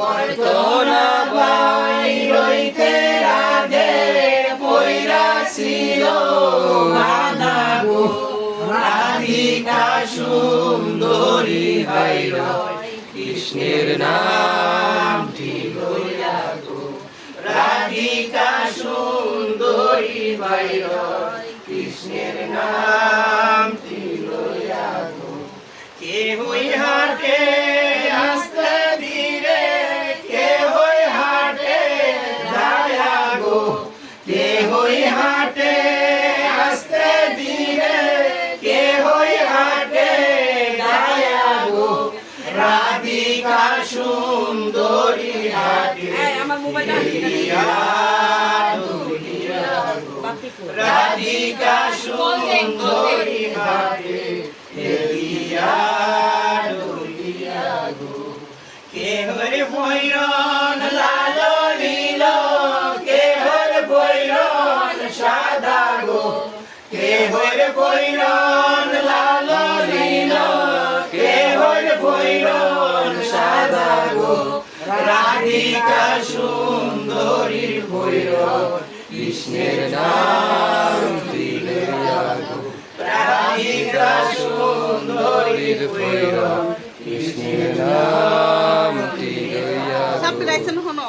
হয়তো না ভাই রইতে রাধে পয়রা ছিল বাধা গো রাধিকা সুন্দরী হাইর কৃষ্ণের নামটি লইয়া গো রাধিকা সুন্দরী হাইর কৃষ্ণের নামটি লইয়া গো কে হই হাটে আস্তে ধীরে কে হই হাটে দায়া গো কে হই হাটে আস্তে ধীরে কে হই হাটে দায়া গো রাধিকা সুন্দরী হাটে রাধিকা সুন্দরী হাটে কে হরে ভৈরন লাল লীল কে হরে ভৈরন সাদা গো কে হরে ভৈরন লাল লীল কে হরে ভৈরন সাদা গো রাধিকা সুন্দরী ভৈরব কৃষ্ণের নাম লইয়া গো রাধিকা সুন্দরী ভৈরব কৃষ্ণের নাম